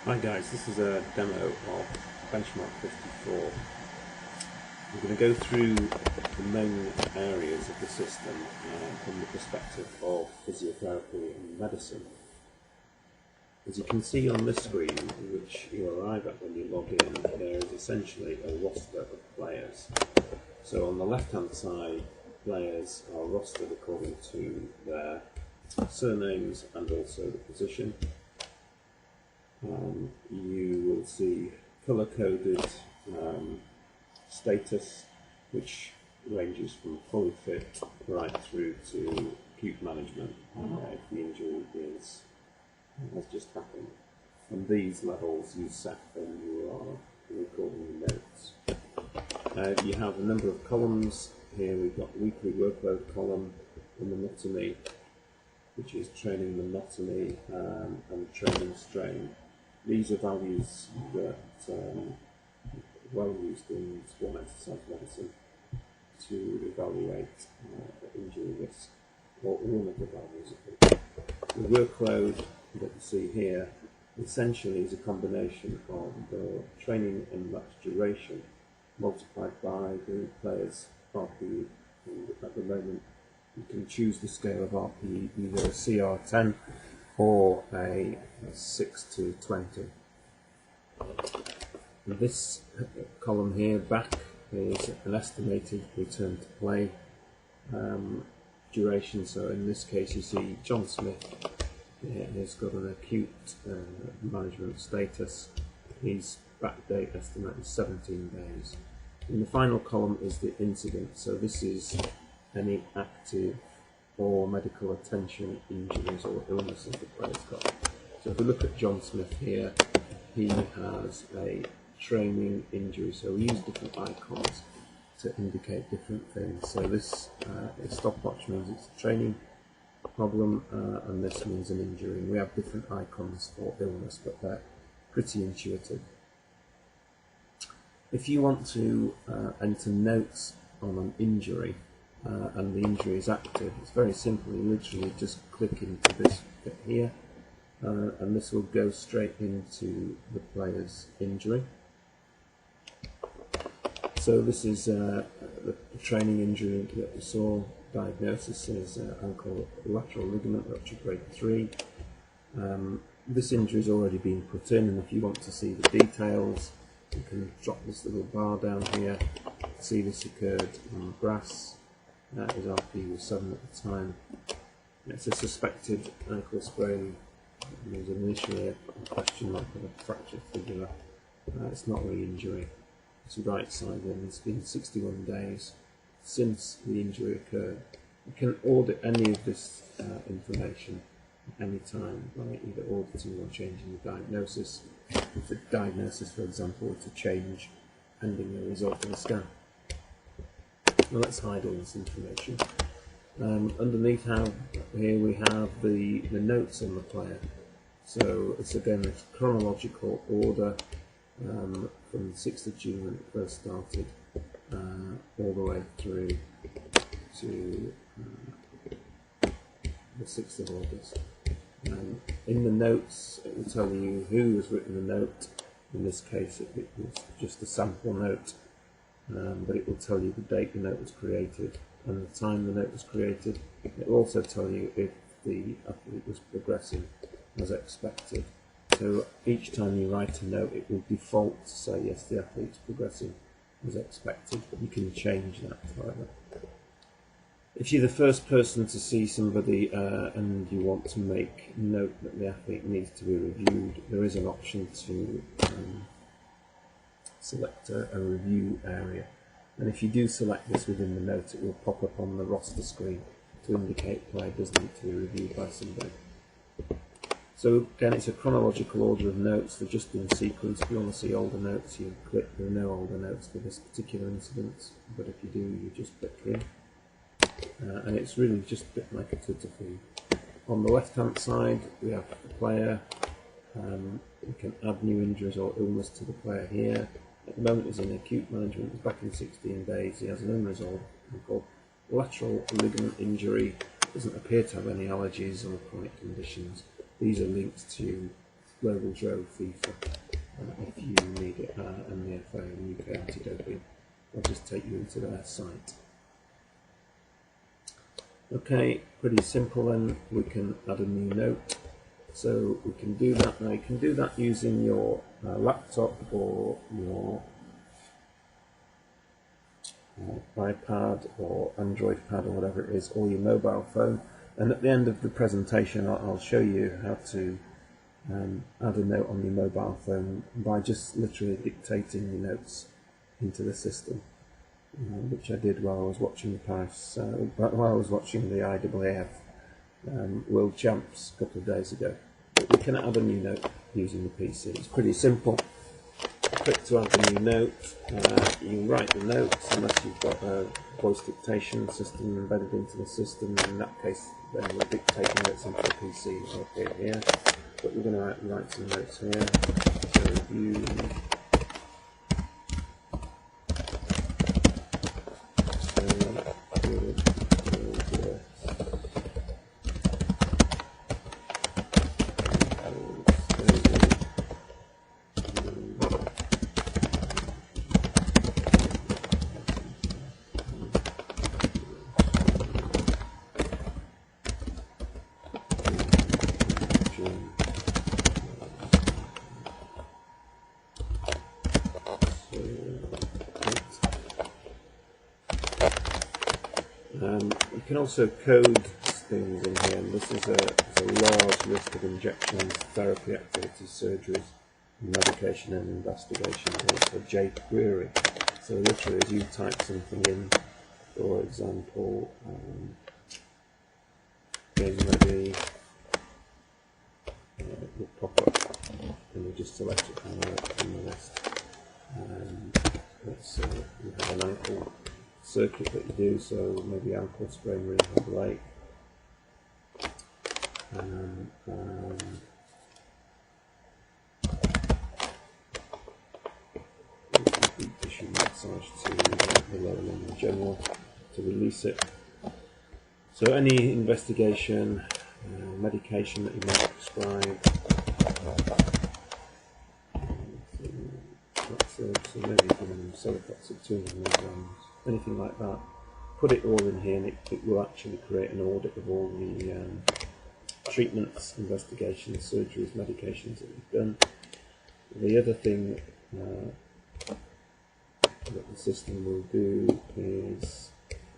Hi guys, this is a demo of Benchmark54. We're going to go through the main areas of the system from the perspective of physiotherapy and medicine. As you can see on this screen, which you arrive at when you log in, there is essentially a roster of players. So on the left hand side, players are rostered according to their surnames and also the position. You will see colour-coded status, which ranges from fully fit right through to acute management if the injury has just happened. And these levels you set when you are recording the notes. You have a number of columns. Here we've got weekly workload column, the monotony, which is training monotony and training strain. These are values that are well used in sport exercise medicine to evaluate injury risk, or one of the values. The workload that you see here essentially is a combination of the training and match duration multiplied by the player's RPE. And at the moment you can choose the scale of RPE, either a CR10 or a 6 to 20. This column here back is an estimated return to play duration. So in this case you see John Smith has got an acute management status. His back date estimate is 17 days. In the final column is the incident. So this is any active or medical attention injuries or illnesses the player's got. So if we look at John Smith here, he has a training injury, so we use different icons to indicate different things. So this stopwatch means it's a training problem, and this means an injury. And we have different icons for illness, but they're pretty intuitive. If you want to enter notes on an injury, and the injury is active, it's very simple. You literally just click into this bit here, and this will go straight into the player's injury. So this is the training injury that we saw. Diagnosis is ankle lateral ligament rupture grade 3. This injury has already been put in, and if you want to see the details, you can drop this little bar down here. See this occurred on grass. His RP was 7 at the time. It's a suspected ankle sprain. There was initially a question mark of a fractured fibula. It's not really injury. It's right side in. It's been 61 days since the injury occurred. You can audit any of this information at any time by either auditing or changing the diagnosis. If the diagnosis, for example, were to change pending the result of the scan. Well, let's hide all this information. Underneath here we have the notes on the player. So it's again a chronological order from the 6th of June when it first started all the way through to the 6th of August. In the notes it will tell you who has written the note. In this case it was just a sample note. But it will tell you the date the note was created and the time the note was created. It will also tell you if the athlete was progressing as expected. So each time you write a note, it will default to say yes, the athlete's progressing as expected, but you can change that however. If you're the first person to see somebody and you want to make note that the athlete needs to be reviewed, there is an option to select a review area, and if you do select this within the note, it will pop up on the roster screen to indicate player does need to be reviewed by somebody. So again, it's a chronological order of notes. They're just in sequence. If you want to see older notes, you click. There are no older notes for this particular incident, but if you do, you just click here, and it's really just a bit like a Twitter feed. On the left hand side we have the player. We can add new injuries or illness to the player here. At the moment he's in acute management, he's back in 16 days, he has an unresolved ankle lateral ligament injury, doesn't appear to have any allergies or chronic conditions. These are linked to global Joe FIFA if you need it, and the FA and UK anti-doping. I'll just take you into their site. Okay, pretty simple then. We can add a new note. So we can do that now. You can do that using your laptop or your iPad or Android pad or whatever it is, or your mobile phone. And at the end of the presentation I'll show you how to add a note on your mobile phone by just literally dictating your notes into the system, which I did while I was watching the Paris, while I was watching the IAAF World Champs a couple of days ago. But we can add a new note using the PC. It's pretty simple. Click to add the new note. You write the notes unless you've got a voice dictation system embedded into the system. In that case, then we're dictating notes into the PC up here. But we're going to write some notes here. So review. You can also code things in here, and this is a large list of injections, therapy activities, surgeries, medication and investigation. Also jQuery. So literally as you type something in, for example, game ready, it will pop up and you just select it from the list. Let's say you have an ankle circuit that you do, so maybe ankle sprain, rehab late, issue massage to the lower limb in general to release it. So any investigation, medication that you might prescribe, so maybe celecoxib 200 milligrams, anything like that. Put it all in here, and it will actually create an audit of all the treatments, investigations, surgeries, medications that you've done. The other thing that the system will do is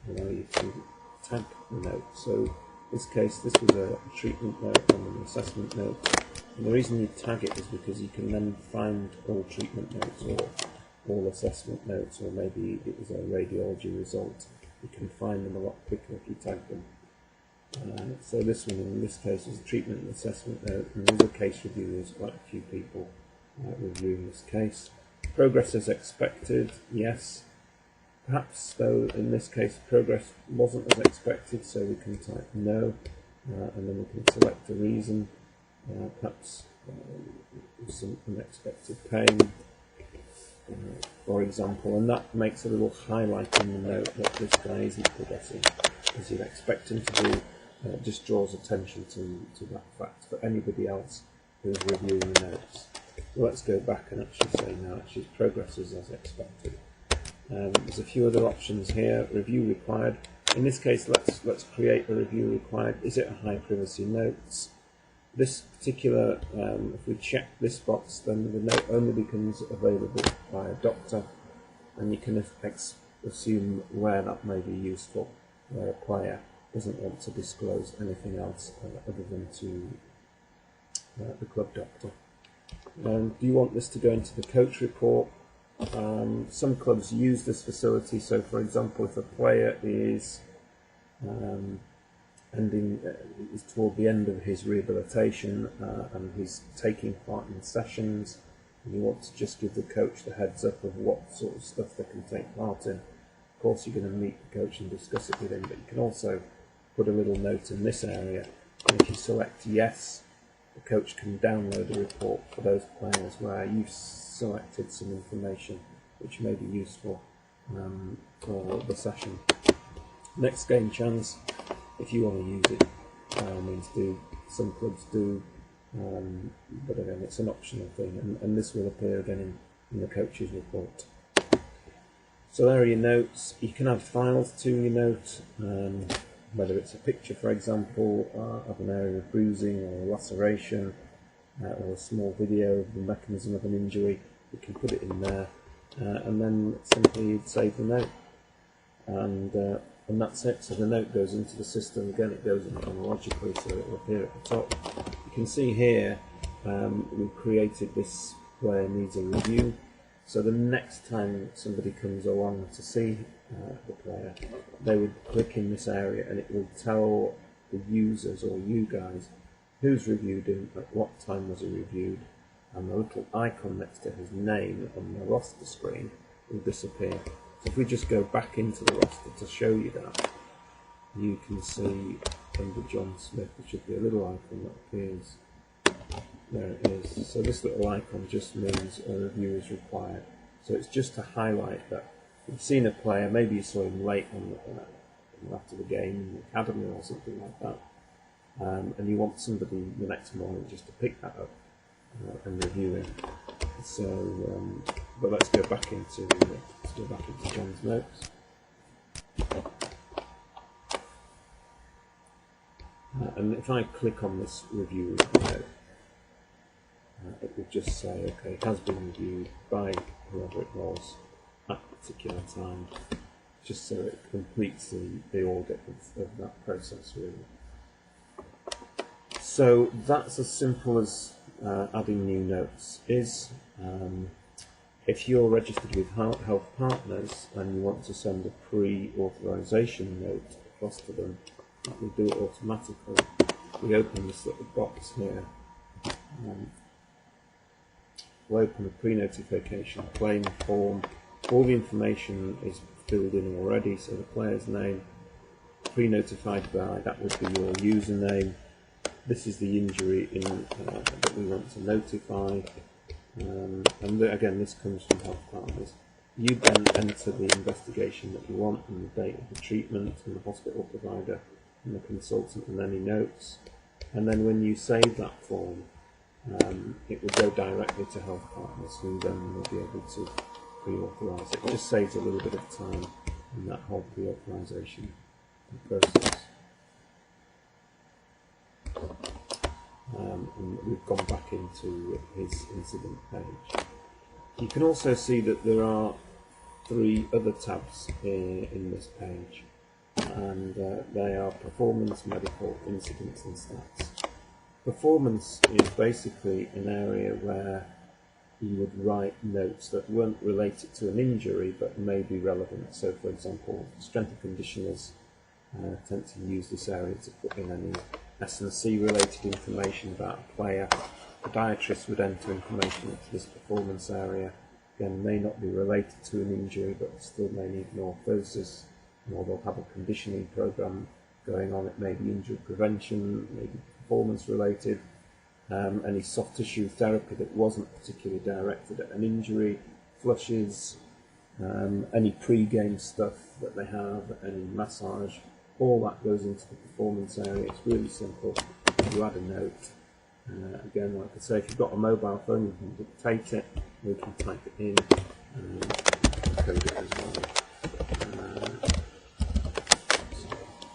allow you to tag the note. So in this case, this was a treatment note and an assessment note. And the reason you tag it is because you can then find all treatment notes or all assessment notes, or maybe it was a radiology result. You can find them a lot quicker if you tag them. So this one in this case is a treatment and assessment note, and there's a case review. There's quite a few people reviewing this case. Progress as expected, yes. Perhaps though in this case progress wasn't as expected, so we can type no, and then we can select a reason. Perhaps some unexpected pain, for example, and that makes a little highlight in the note that this guy isn't progressing as you'd expect him to do. Just draws attention to that fact for anybody else who's reviewing the notes. So let's go back and actually say now actually progresses as expected. There's a few other options here. Review required. In this case, let's create a review required. Is it a high privacy notes? This particular, if we check this box, then the note only becomes available by a doctor, and you can assume where that may be useful, where a player doesn't want to disclose anything else other than to the club doctor. Do you want this to go into the coach report? Some clubs use this facility, so for example, if a player is is toward the end of his rehabilitation and he's taking part in sessions, and you want to just give the coach the heads up of what sort of stuff they can take part in. Of course, you're going to meet the coach and discuss it with him, but you can also put a little note in this area, and if you select yes, the coach can download a report for those players where you've selected some information which may be useful for the session. Next game chance, if you want to use it, by all means do. Some clubs do. but again, it's an optional thing, and this will appear again in the coach's report. So there are your notes. You can add files to your note, whether it's a picture, for example, of an area of bruising or laceration, or a small video of the mechanism of an injury. You can put it in there, and then simply save the note, and that's it. So the note goes into the system. Again, it goes in chronologically, so it will appear at the top. You can see here we've created this player needs a review. So the next time somebody comes along to see the player, they would click in this area and it will tell the users or you guys who's reviewed him, at what time was he reviewed, and the little icon next to his name on the roster screen will disappear. So if we just go back into the roster to show you that, you can see under John Smith there should be a little icon that appears. There it is. So this little icon just means a review is required. So it's just to highlight that you've seen a player, maybe you saw him late on after the game in the academy or something like that, and you want somebody the next morning just to pick that up and review him. So, but let's go back into John's notes. And if I click on this review note, it will just say, okay, it has been reviewed by whoever it was at a particular time, just so it completes the audit of that process, really. So that's as simple as adding new notes is. If you're registered with Health Partners and you want to send a pre-authorization note across to them, it will do it automatically. We open this little box here. We'll open a pre-notification claim form. All the information is filled in already, so the player's name, pre-notified by, that would be your username. This is the injury that we want to notify. And again, this comes from Health Partners. You then enter the investigation that you want and the date of the treatment and the hospital provider and the consultant and any notes. And then when you save that form, it will go directly to Health Partners, who then will be able to pre-authorise it. It just saves a little bit of time in that whole pre-authorisation process. And we've gone back into his incident page. You can also see that there are 3 other tabs in this page, and they are performance, medical, incidents and stats. Performance is basically an area where you would write notes that weren't related to an injury but may be relevant. So for example, strength and conditioners tend to use this area to put in any S&C related information about a player. The dietitists would enter information into this performance area. Again, may not be related to an injury but still may need an orthosis, or they'll have a conditioning program going on. It may be injury prevention, maybe performance related, any soft tissue therapy that wasn't particularly directed at an injury, flushes, any pre-game stuff that they have, any massage, all that goes into the performance area. It's really simple. You add a note. Again, like I say, if you've got a mobile phone, you can dictate it, or you can type it in and code it as well.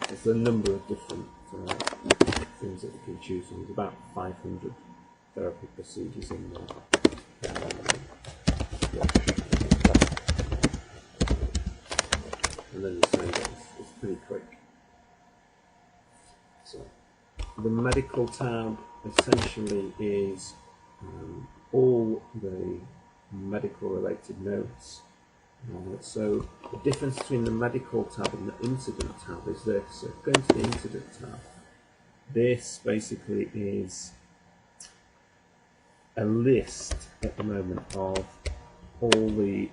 There's a number of different things that you can choose from. There's about 500 therapy procedures in there. And then you say that it's pretty quick. So the medical tab essentially is all the medical related notes. So the difference between the medical tab and the incident tab is this. So going to the incident tab, this basically is a list at the moment of all the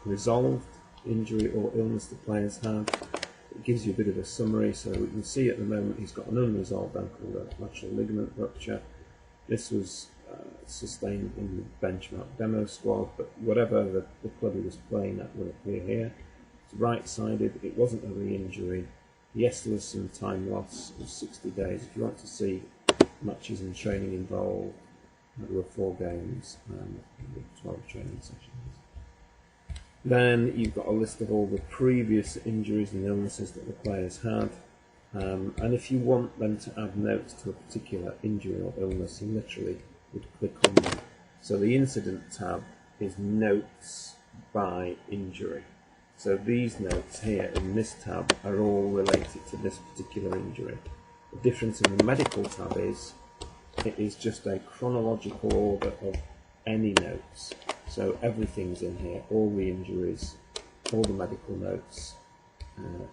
resolved injury or illness the players have. It gives you a bit of a summary. So we can see at the moment he's got an unresolved ankle lateral ligament rupture. This was sustained in the Benchmark demo squad, but whatever the club he was playing at will appear here. It's right-sided. It wasn't a re-injury. Yes, there was some time loss of 60 days. If you want to see matches and training involved. There were 4 games with 12 training sessions. Then you've got a list of all the previous injuries and illnesses that the players had. And if you want them to add notes to a particular injury or illness, you literally would click on them. So the incident tab is notes by injury. So these notes here in this tab are all related to this particular injury. The difference in the medical tab is it is just a chronological order of any notes. So everything's in here, all the injuries, all the medical notes,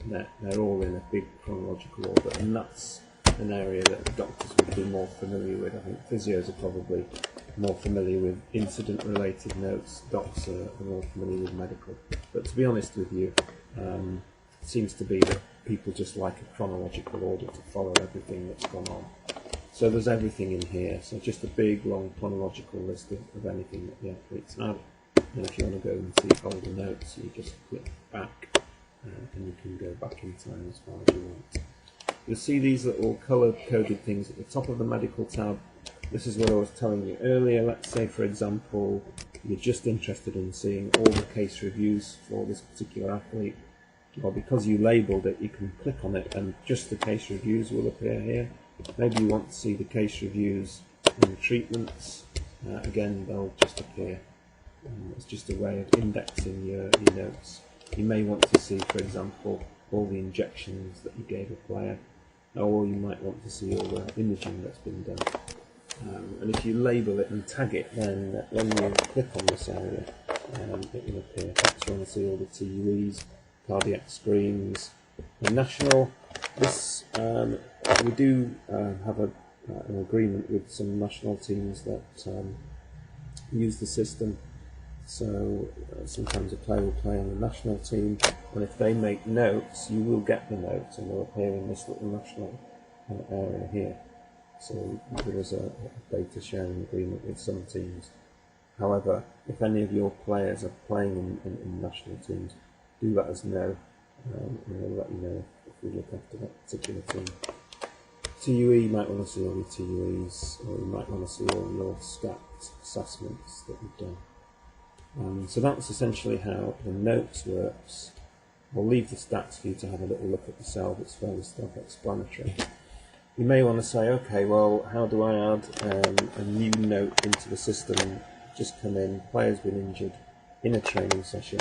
they're all in a big chronological order, and that's an area that the doctors would be more familiar with. I think physios are probably more familiar with incident-related notes, docs are more familiar with medical. But to be honest with you, it seems to be that people just like a chronological order to follow everything that's gone on. So there's everything in here, so just a big long chronological list of anything that the athletes have. And if you want to go and see older notes, you just click back and you can go back in time as far as you want. You'll see these little colour-coded things at the top of the medical tab. This is what I was telling you earlier. Let's say, for example, you're just interested in seeing all the case reviews for this particular athlete. Well, because you labelled it, you can click on it and just the case reviews will appear here. Maybe you want to see the case reviews and the treatments. Again, they'll just appear. It's just a way of indexing your notes. You may want to see, for example, all the injections that you gave a player, or you might want to see all the imaging that's been done. And if you label it and tag it, then when you click on this area, it will appear. Perhaps you want to see all the TUEs, cardiac screens. The national, this we do have an agreement with some national teams that use the system. So sometimes a player will play on the national team, and if they make notes, you will get the notes, and they'll appear in this little national area here. So there is a data sharing agreement with some teams. However, if any of your players are playing in national teams, do let us know, and we'll let you know if we look after that particular team. TUE, you might want to see all your TUEs, or you might want to see all your SCAT assessments that you've done. So that's essentially how the notes works. I'll leave the stats for you to have a little look at yourself. It's fairly self-explanatory. You may want to say, okay, well, how do I add a new note into the system? Just come in, player's been injured in a training session.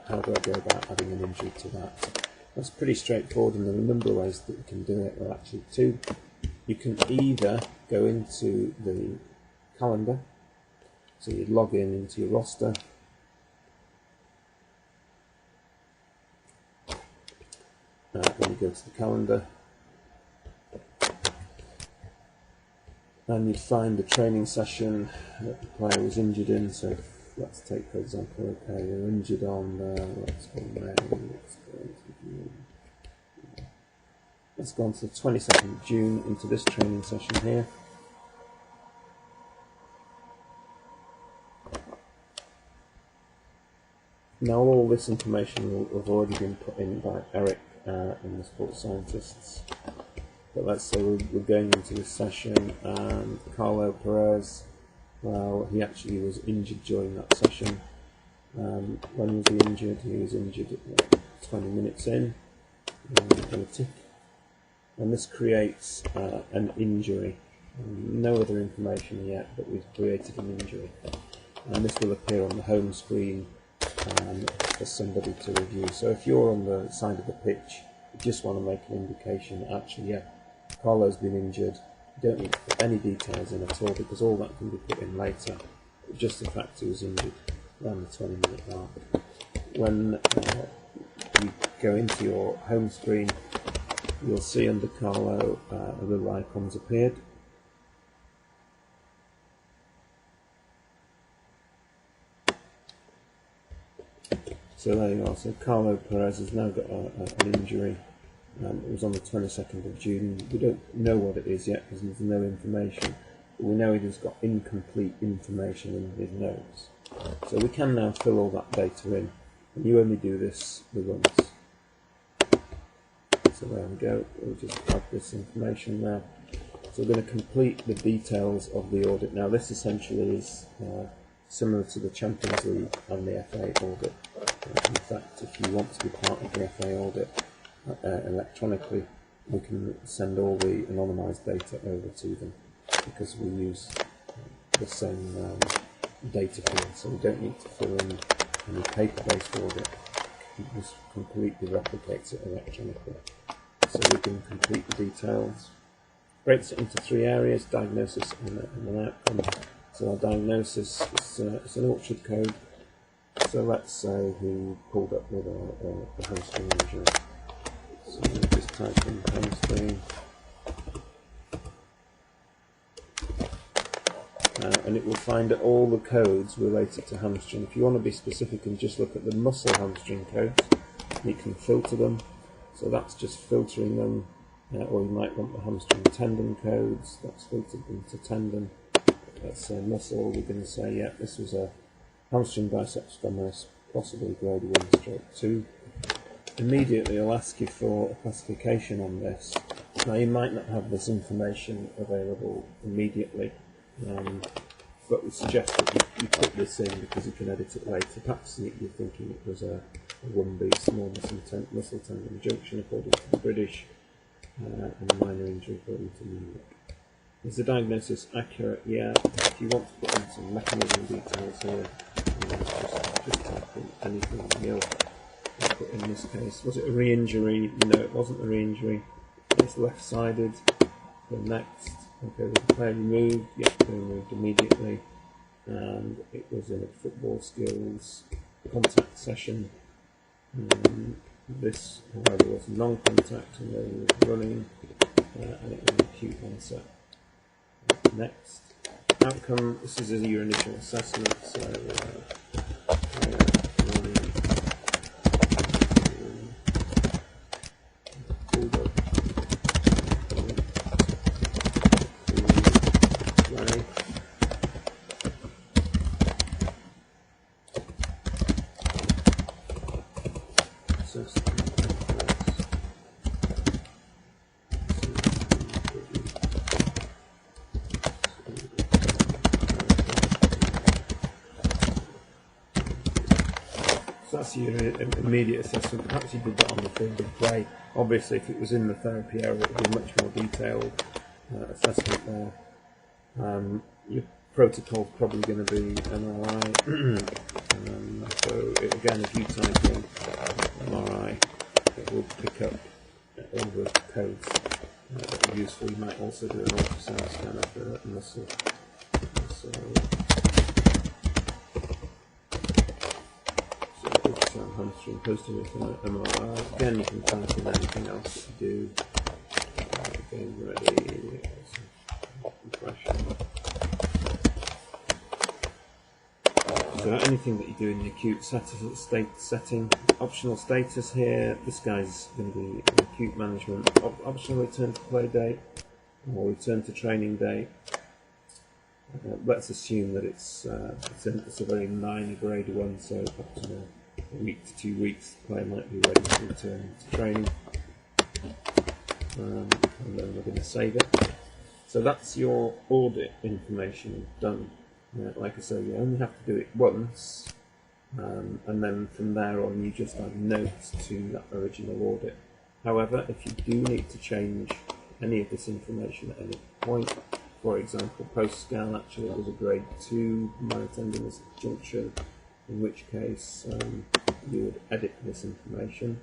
How do I go about adding an injury to that? That's pretty straightforward, and there are a number of ways that you can do it. Well, actually, 2. You can either go into the calendar, so you'd log into your roster, then you go to the calendar, and you'd find the training session that the player was injured in. So let's take, for example, okay, you're injured on, let's go on to the 22nd of June into this training session here. Now all this information will have already been put in by Eric and the sports scientists. But let's say we're going into this session, and Carlo Perez, well, he actually was injured during that session. When was he injured? He was injured 20 minutes in. I'm going to tick. And this creates an injury. No other information yet, but we've created an injury. And this will appear on the home screen for somebody to review. So if you're on the side of the pitch, you just want to make an indication that actually, yeah, Carlo's been injured. You don't need to put any details in at all, because all that can be put in later. Just the fact he was injured around the 20-minute mark. When you go into your home screen, you'll see under Carlo a little icon's appeared. So there you are. So Carlo Perez has now got an injury. It was on the 22nd of June. We don't know what it is yet because there's no information. But we know he's got incomplete information in his notes. So we can now fill all that data in. And you only do this the once. So there we go. We'll just add this information now. So we're going to complete the details of the audit. Now this essentially is similar to the Champions League and the FA audit. In fact, if you want to be part of the FA audit electronically, we can send all the anonymised data over to them because we use the same data field, so we don't need to fill in any paper-based audit. It just completely replicates it electronically. So we can complete the details. Breaks it into three areas: diagnosis and an outcome. So our diagnosis is an orchard code. So let's say he pulled up with a hamstring injury. So we just type in hamstring. And it will find all the codes related to hamstring. If you want to be specific and just look at the muscle hamstring codes, you can filter them. So that's just filtering them. Or you might want the hamstring tendon codes. That's filtered into tendon. Let's say muscle. We're going to say, yeah, this was a hamstring biceps femoris, possibly grade 1/2. Immediately it'll ask you for a classification on this. Now you might not have this information available immediately, but we suggest that you put this in because you can edit it later. Perhaps you're thinking it was a 1B small muscle tendon junction according to the British, and a minor injury according to Munich. Is the diagnosis accurate? Yeah. If you want to put in some mechanism details here, just type in anything nil. But in this case, was it a re-injury? No, it wasn't a re-injury. It's left-sided. The next, okay, was the player removed? Yes, they removed immediately. And it was in a football skills contact session. This, however, was non-contact and they were running, and it was acute onset. Next, outcome. This is your initial assessment. So, that's your immediate assessment. Perhaps you did that on the field of play. Obviously, if it was in the therapy area, it would be a much more detailed assessment there. Your protocol is probably going to be MRI. So again, if you type in MRI, it will pick up all the codes that are useful. You might also do an ultrasound scan of the muscle. So hamstring posting with an MRI. Again, you can type in anything else that you do. Game ready, compression. So anything that you do in the acute setting. Optional status here. This guy's going to be in acute management. Optional return to play date or return to training date. Let's assume that it's a very minor grade 1, so up to a week to 2 weeks, the player might be ready to return to training, and then we're going to save it. So that's your audit information done. Like I say, you only have to do it once, and then from there on you just add notes to that original audit. However, if you do need to change any of this information at any point, for example, post-scan actually it was a grade 2 minor tendinous junction, in which case you would edit this information.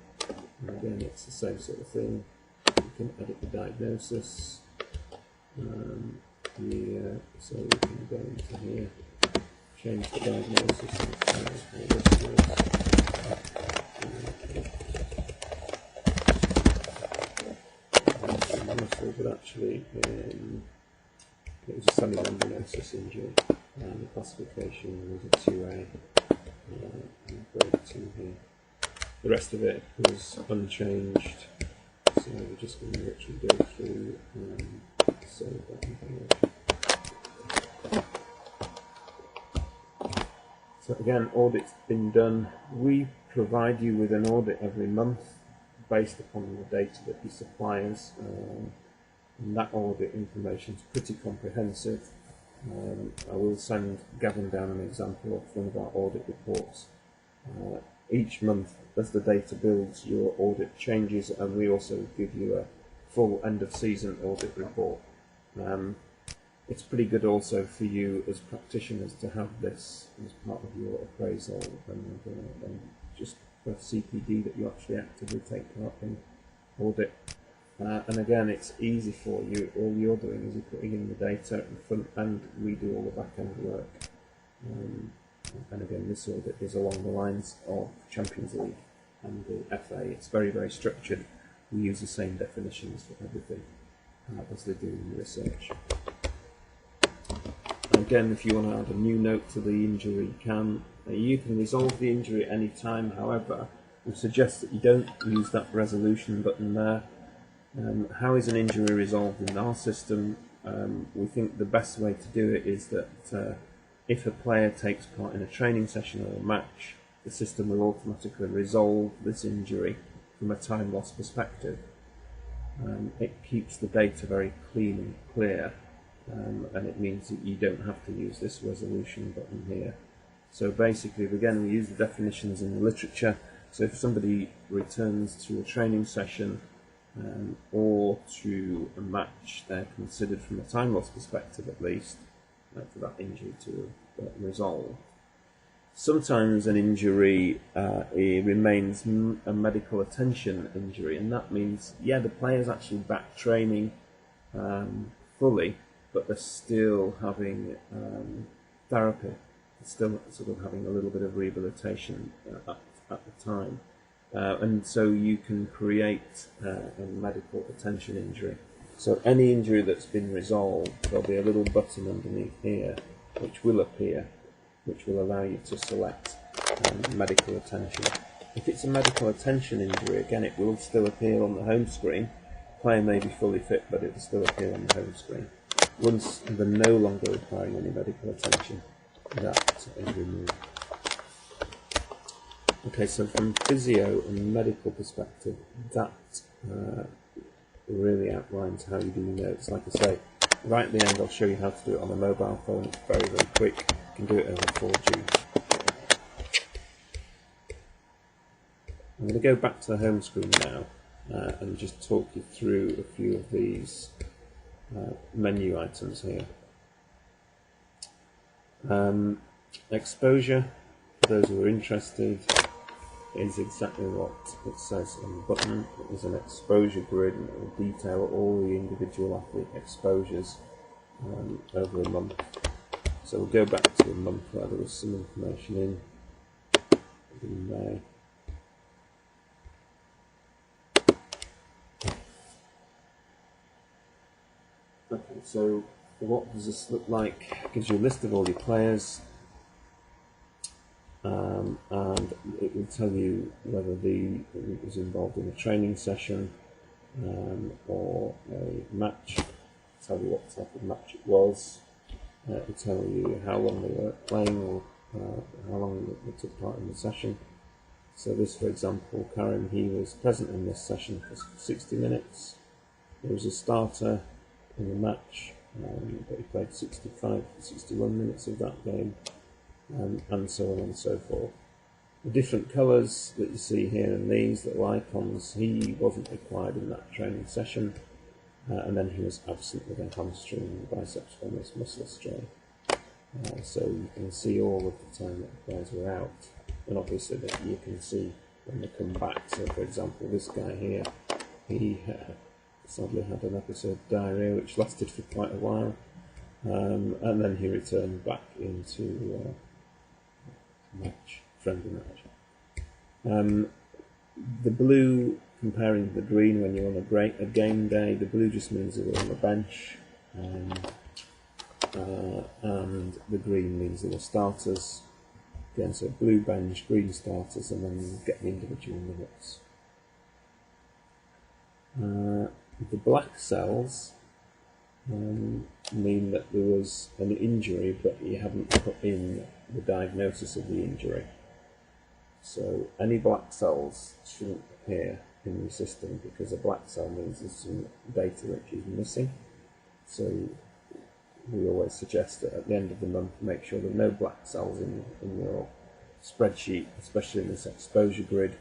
And again, it's the same sort of thing. You can edit the diagnosis. So we can go into here, change the diagnosis. But actually, it was a semi-tendinosus injury, and the classification was a 2A. Grade 2 here. The rest of it was unchanged, so we're just going to literally go through and save that information. So again, audit's been done. We provide you with an audit every month based upon the data that you supply us. and that audit information is pretty comprehensive. I will send Gavin down an example of one of our audit reports. Each month, as the data builds, your audit changes, and we also give you a full end-of-season audit report. It's pretty good also for you as practitioners to have this as part of your appraisal, and just for CPD that you actually actively take part in audit. And again, it's easy for you. All you're doing is you're putting in the data at the front end. We do all the back end work. And again, this audit is along the lines of Champions League and the FA. It's very, very structured. We use the same definitions for everything as they do in research. And again, if you want to add a new note to the injury, you can resolve the injury at any time. However, we suggest that you don't use that resolution button there. How is an injury resolved in our system? We think the best way to do it is that if a player takes part in a training session or a match, the system will automatically resolve this injury from a time loss perspective. It keeps the data very clean and clear, and it means that you don't have to use this resolution button here. So basically, again, we use the definitions in the literature. So if somebody returns to a training session or to a match, they're considered from a time loss perspective at least for that injury to resolve. Sometimes an injury it remains a medical attention injury, and that means, yeah, the player's actually back training fully, but they're still having therapy, they're still sort of having a little bit of rehabilitation at the time. And so you can create a medical attention injury. So any injury that's been resolved, there'll be a little button underneath here which will appear, which will allow you to select medical attention. If it's a medical attention injury, again, it will still appear on the home screen. Player may be fully fit, but it will still appear on the home screen. Once they're no longer requiring any medical attention, that is removed. Okay, so from physio and medical perspective, that really outlines how you do notes. Like I say, right at the end I'll show you how to do it on a mobile phone. It's very, very quick. You can do it over 4G. I'm going to go back to the home screen now and just talk you through a few of these menu items here. Exposure, for those who are interested, is exactly what it says on the button. It is an exposure grid, and it will detail all the individual athlete exposures over a month. So we'll go back to a month where there was some information in May. Okay, so what does this look like? It gives you a list of all your players, and it will tell you whether it was involved in a training session or a match. It'll tell you what type of match it was. It will tell you how long they were playing, or how long they took part in the session. So this, for example, Karim, he was present in this session for 60 minutes. He was a starter in the match, but he played 61 minutes of that game, and so on and so forth. The different colours that you see here and these little icons, he wasn't required in that training session, and then he was absent with a hamstring, biceps femoris muscle strain. So you can see all of the time that the players were out, and obviously that you can see when they come back. So for example, this guy here, he sadly had an episode of diarrhea which lasted for quite a while, and then he returned back into friendly match. The blue, comparing the green when you're on a game day, the blue just means that we're on the bench, and the green means that we're starters. Again, so blue bench, green starters, and then you get the individual minutes. The black cells mean that there was an injury, but you haven't put in the diagnosis of the injury. So any black cells shouldn't appear in your system, because a black cell means there's some data which is missing. So we always suggest that at the end of the month, make sure there are no black cells in your spreadsheet, especially in this exposure grid,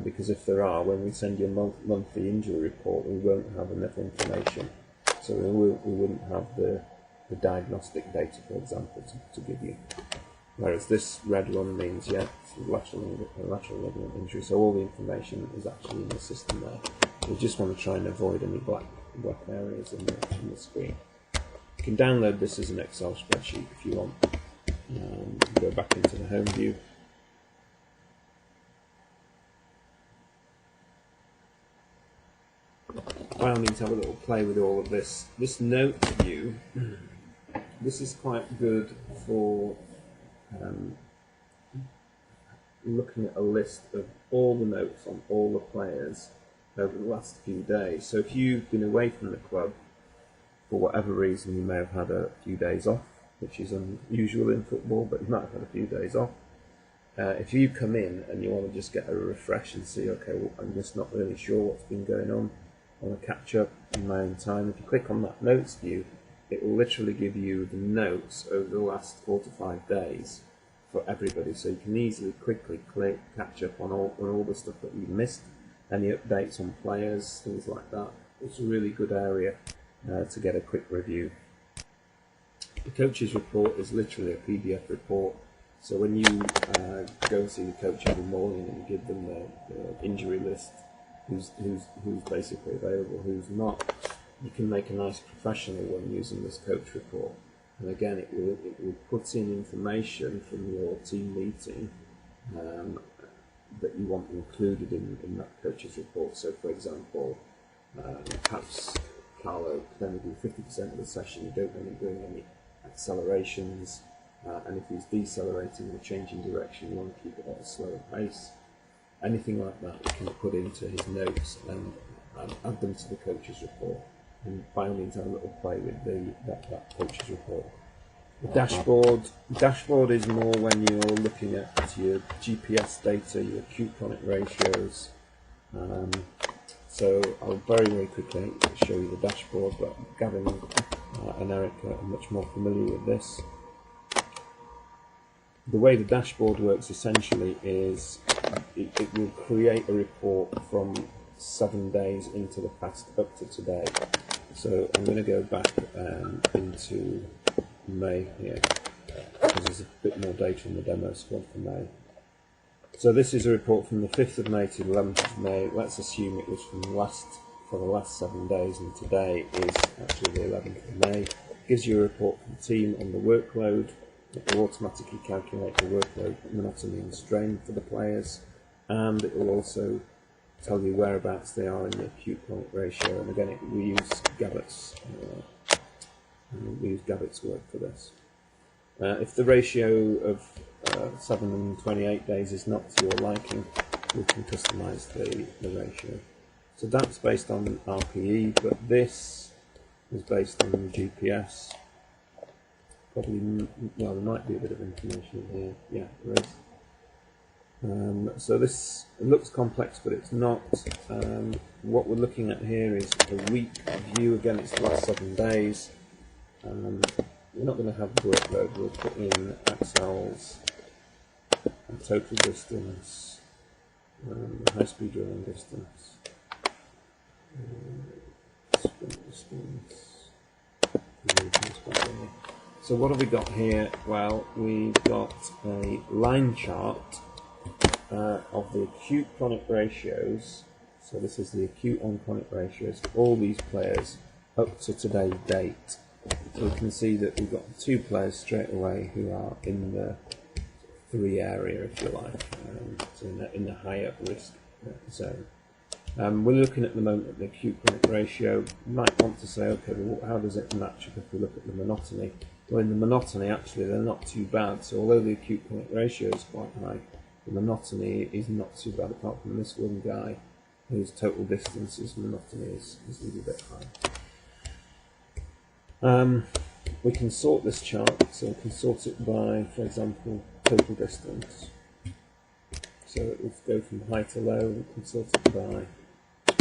because if there are, when we send you a monthly injury report, we won't have enough information. So we wouldn't have the diagnostic data, for example, to give you. Whereas this red one means, yeah, it's a lateral ligament injury, so all the information is actually in the system there. We just want to try and avoid any black areas in the screen. You can download this as an Excel spreadsheet if you want. Go back into the home view. By all means, have a little play with all of this. This notes view, this is quite good for looking at a list of all the notes on all the players over the last few days. So if you've been away from the club for whatever reason, you may have had a few days off, which is unusual in football, but you might have had a few days off. If you come in and you want to just get a refresh and see, okay, well, I'm just not really sure what's been going on, I want to catch up in my own time, if you click on that notes view, it will literally give you the notes over the last 4 to 5 days for everybody, so you can easily, quickly catch up on all the stuff that you missed, any updates on players, things like that. It's a really good area to get a quick review. The coach's report is literally a PDF report, so when you go and see the coach every morning and give them the injury list, who's basically available, who's not, you can make a nice professional one using this coach report. And again, it will put in information from your team meeting that you want included in that coach's report. So, for example, perhaps Carlo can only do 50% of the session, you don't want him doing any accelerations, and if he's decelerating or changing direction, you want to keep it at a slower pace. Anything like that you can put into his notes and add them to the coach's report. And by all means, have a little play with that coach's report. The dashboard is more when you're looking at your GPS data, your acute chronic ratios. So I'll very quickly show you the dashboard, but Gavin and Eric are much more familiar with this. The way the dashboard works essentially is it will create a report from 7 days into the past up to today. So I'm going to go back into May here, because there's a bit more data in the demo squad for May. So this is a report from the 5th of May to the 11th of May. Let's assume it was for the last 7 days, and today is actually the 11th of May. It gives you a report from the team on the workload. It will automatically calculate the workload, monotony and strain for the players, and it will also tell you whereabouts they are in the acute chronic ratio. And again, we use Gabbett's work for this. If the ratio of 7 and 28 days is not to your liking, we can customize the ratio. So that's based on RPE, but this is based on GPS. Probably, well, there might be a bit of information in here. Yeah, there is. So this, it looks complex, but it's not. What we're looking at here is a week view. Again, it's the last 7 days. We're not going to have the workload. We'll put in axles, total distance, high-speed running distance, sprint distance. So what have we got here? Well, we've got a line chart of the acute chronic ratios. So this is the acute on chronic ratios for all these players up to today's date. So we can see that we've got 2 players straight away who are in the 3 area, if you like, so in the higher risk zone. We're looking at the moment at the acute chronic ratio. You might want to say, okay, well, how does it match up if we look at the monotony? Well, in the monotony, actually, they're not too bad. So although the acute chronic ratio is quite high, the monotony is not too bad, apart from this one guy whose total distance is monotony is a little bit high. We can sort this chart, so we can sort it by, for example, total distance. So it will go from high to low. We can sort it by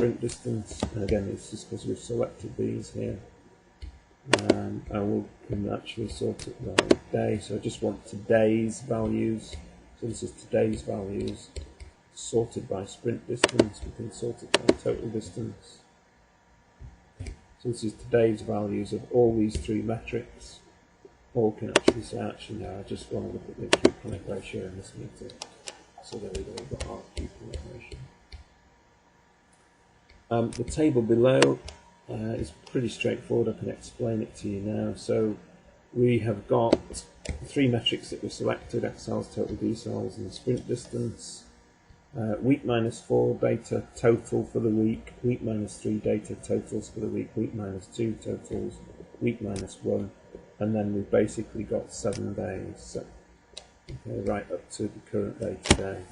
sprint distance, and again it's just because we've selected these here. And we can actually sort it by day, so I just want today's values. So this is today's values sorted by sprint distance. We can sort it by total distance. So this is today's values of all these three metrics. Or we can actually say, actually no, I just want to look at the acute chronic ratio in this meeting. So there we go, we've got our acute chronic ratio. The table below is pretty straightforward. I can explain it to you now. So we have got three metrics that we selected: XLs, total decels, and sprint distance. Week -4 data total for the week, week -3 data totals for the week, week -2 totals, week -1, and then we've basically got 7 days, so, okay, right up to the current day today.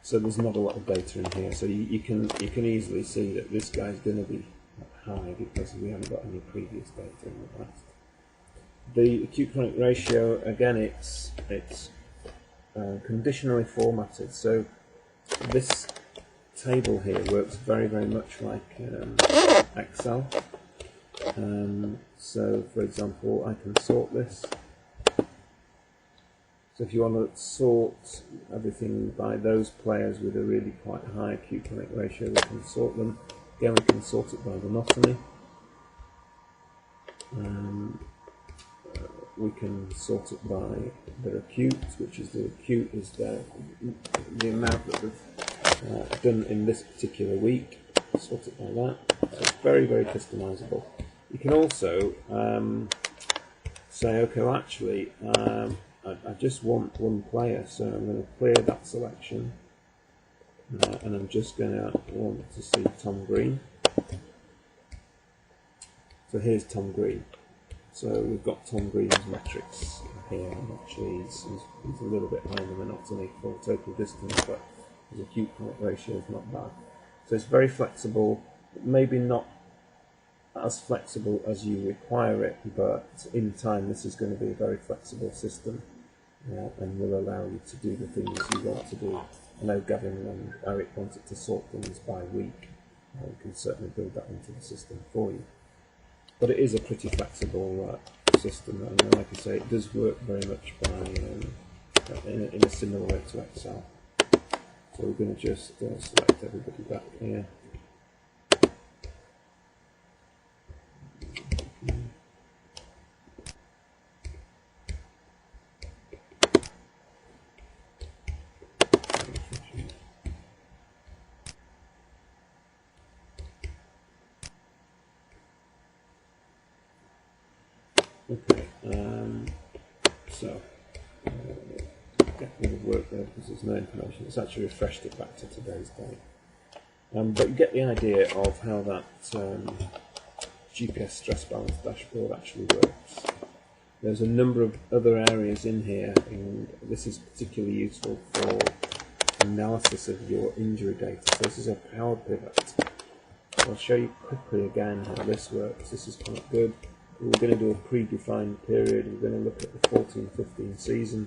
So there's not a lot of data in here, so you can easily see that this guy's going to be high because we haven't got any previous data in the past. The acute chronic ratio, again, it's conditionally formatted, so this table here works very much like Excel. So for example, I can sort this. So if you want to sort everything by those players with a really quite high acute chronic ratio, we can sort them. Again, we can sort it by monotony. We can sort it by their acute, which is the amount that we've done in this particular week. Sort it by that. So it's very customizable. You can also say, okay, well actually, I just want one player, so I'm going to clear that selection, and I'm just going to want to see Tom Green. So here's Tom Green. So we've got Tom Green's metrics here, and actually he's a little bit higher than monotony for total distance, but his acute chronic ratio is not bad. So it's very flexible, maybe not as flexible as you require it, but in time this is going to be a very flexible system, and will allow you to do the things you want to do. I know Gavin and Eric wanted to sort things by week. We can certainly build that into the system for you. But it is a pretty flexible system, and like I say, it does work very much in a similar way to Excel. So we're going to just select everybody back here. Okay, so get rid of work there because there's no information. It's actually refreshed it back to today's date. But you get the idea of how that GPS stress balance dashboard actually works. There's a number of other areas in here, and this is particularly useful for analysis of your injury data. So this is a power pivot. I'll show you quickly again how this works. This is quite good. We're going to do a predefined period. We're going to look at the 14-15 season.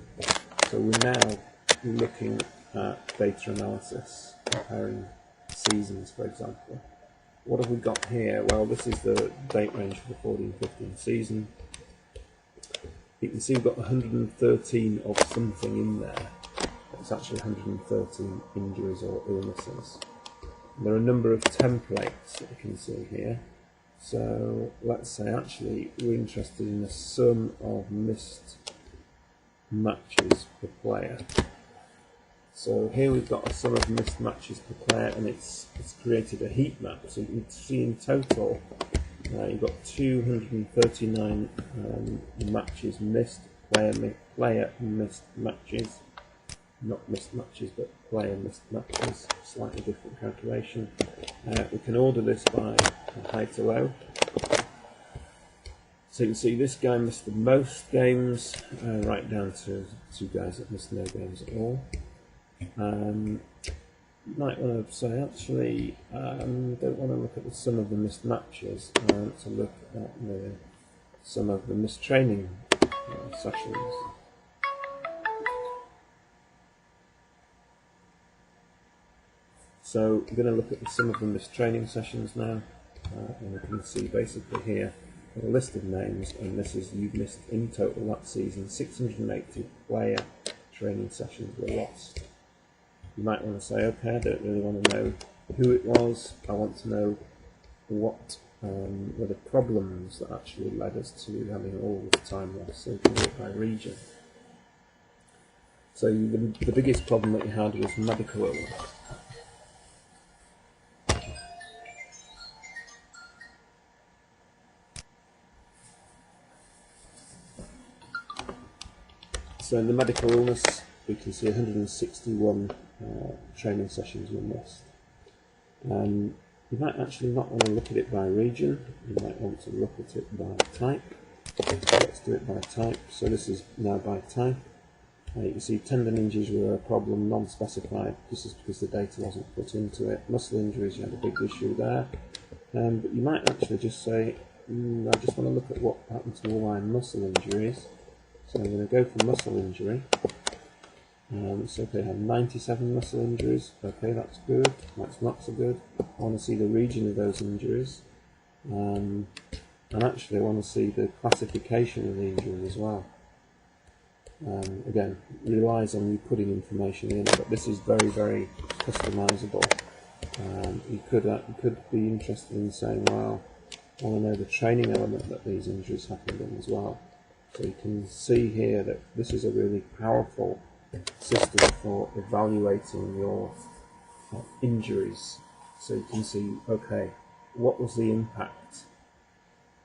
So we're now looking at data analysis, comparing seasons, for example. What have we got here? Well, this is the date range for the 14-15 season. You can see we've got 113 of something in there. It's actually 113 injuries or illnesses. And there are a number of templates that you can see here. So let's say actually we're interested in the sum of missed matches per player. So here we've got a sum of missed matches per player, and it's created a heat map. So you can see in total you've got 239 matches missed, player missed matches, not missed matches but player missed matches, slightly different calculation. We can order this by high to low. So you can see this guy missed the most games, right down to two guys that missed no games at all. You might want to say, actually, don't want to look at the sum of the missed matches. I want to look at the sum of the missed training sessions. So we're going to look at some of the missed training sessions now, and we can see basically here a list of names, and this is you've missed in total that season 680 player training sessions were lost. You might want to say, okay, I don't really want to know who it was, I want to know what were the problems that actually led us to having all this time lost, so you can do it by region. So the biggest problem that you had was medical illness. So in the medical illness, we can see 161 training sessions were missed. You might actually not want to look at it by region, you might want to look at it by type. Let's do it by type. So this is now by type. You can see tendon injuries were a problem, non-specified. This is because the data wasn't put into it. Muscle injuries, you had a big issue there. But you might actually just say, I just want to look at what happened to all my muscle injuries. So I'm going to go for muscle injury. So okay, I have 97 muscle injuries. Okay, that's good. That's not so good. I want to see the region of those injuries. And actually I want to see the classification of the injury as well. Again, relies on you putting information in, but this is very, very customizable. You could be interested in saying, well, I want to know the training element that these injuries happened in as well. So you can see here that this is a really powerful system for evaluating your injuries. So you can see, okay, what was the impact?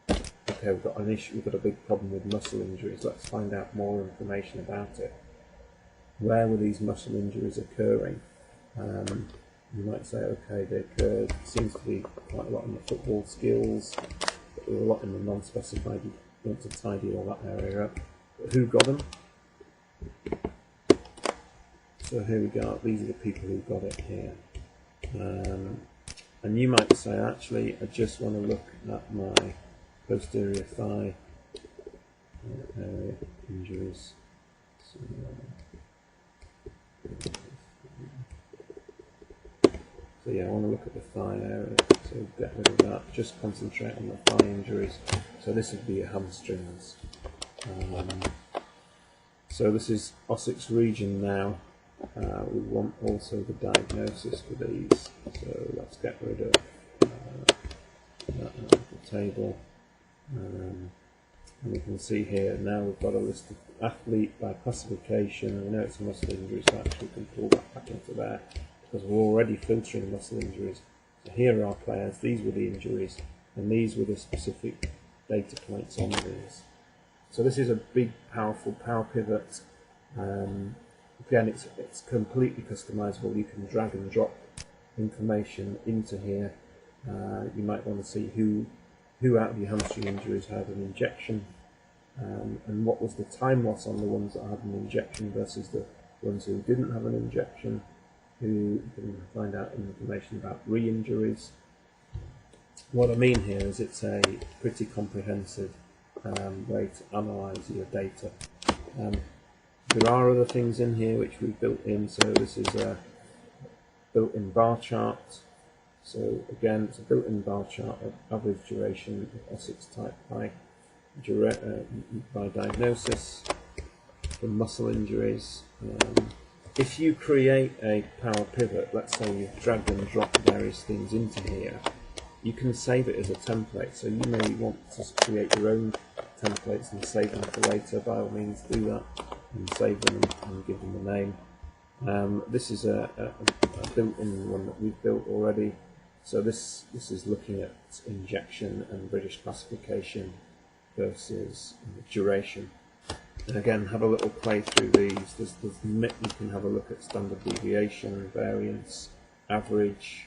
Okay, we've got an issue, we've got a big problem with muscle injuries. Let's find out more information about it. Where were these muscle injuries occurring? You might say, okay, they occurred, seems to be quite a lot in the football skills, but there were a lot in the non-specified. You want to tidy all that area up. But who got them? So here we go, these are the people who got it here. And you might say, actually, I just want to look at my posterior thigh area injuries. So yeah, I want to look at the thigh area, so get rid of that, just concentrate on the thigh injuries. So this would be your hamstrings. So this is Ossic's region now. We want also the diagnosis for these, so let's get rid of that out of the table. And we can see here now we've got a list of athlete by classification. We know it's a muscle injury, so actually we can pull that back into there because we're already filtering muscle injuries. So here are our players, these were the injuries, and these were the specific data points on these. So this is a big, powerful power pivot. Again, it's completely customizable. You can drag and drop information into here. You might want to see who out of your hamstring injuries had an injection, and what was the time loss on the ones that had an injection versus the ones who didn't have an injection. You can find out information about re-injuries. What I mean here is it's a pretty comprehensive way to analyse your data. There are other things in here which we've built in, so this is a built-in bar chart. So again, it's a built-in bar chart of average duration of Ossic's type by diagnosis for muscle injuries. If you create a power pivot, let's say you've dragged and dropped various things into here, you can save it as a template. So you may want to create your own templates and save them for later. By all means, do that and save them and give them a name. This is a built-in one that we've built already. So this is looking at injection and British classification versus duration. And again, have a little play through these. You can have a look at standard deviation, variance, average,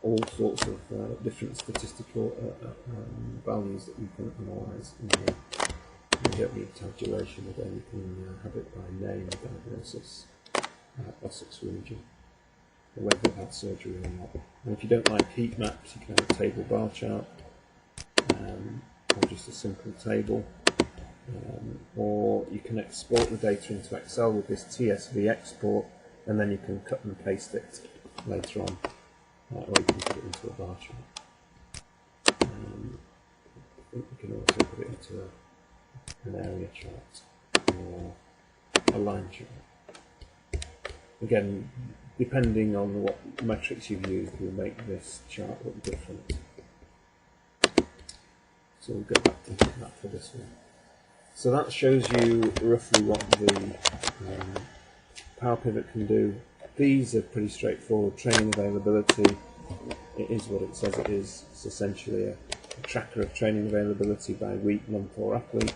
all sorts of different statistical values that you can analyse in here. You don't need to have duration again, you can have it by name, diagnosis, Ossic's region, or whether they've had surgery or not. And if you don't like heat maps, you can have a table bar chart, or just a simple table. Or you can export the data into Excel with this TSV export, and then you can cut and paste it later on, or you can put it into a bar chart. I think we can also put it into an area chart or a line chart. That, depending on what metrics you've used, will make this chart look different. So we'll go back to that for this one. So that shows you roughly what the Power Pivot can do. These are pretty straightforward. Training availability, it is what it says it is. It's essentially a tracker of training availability by week, month or athlete.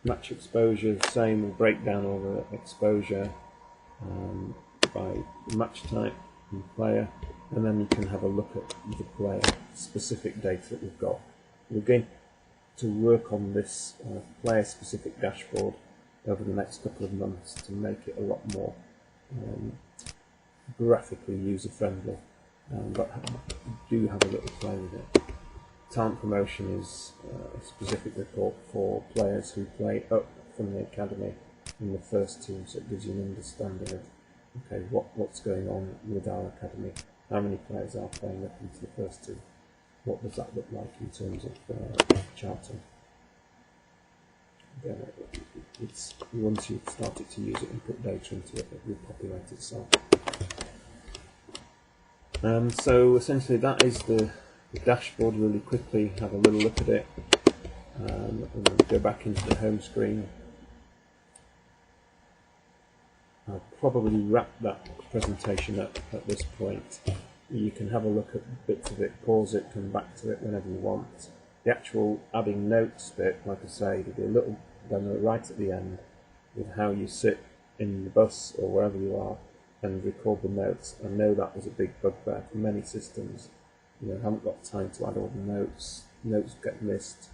Match exposure, the same, will break down all the exposure by match type and player, and then you can have a look at the player specific data that we've got. We're going to work on this player specific dashboard over the next couple of months to make it a lot more graphically user friendly, but do have a little play with it. Talent promotion is a specific report for players who play up from the academy in the first team, so it gives you an understanding of okay, what's going on with our academy, how many players are playing up into the first team, what does that look like in terms of charting. Again, it's once you've started to use it and put data into it, it will populate itself. So essentially that is the dashboard. Really quickly have a little look at it, and then go back into the home screen. I'll probably wrap that presentation up at this point. You can have a look at bits of it, pause it, come back to it whenever you want. The actual adding notes bit, like I say, there'll be a little demo right at the end with how you sit in the bus or wherever you are and record the notes. I know that was a big bugbear for many systems. You know, haven't got time to add all the notes. Notes get missed.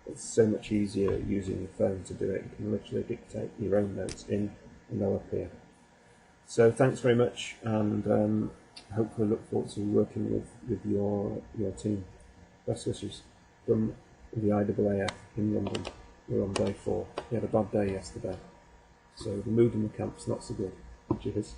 It's so much easier using your phone to do it. You can literally dictate your own notes in and they'll appear. So thanks very much, and hopefully look forward to working with your team. Best wishes from the IAAF in London. We're on day 4. We had a bad day yesterday, so the mood in the camp's not so good. Cheers.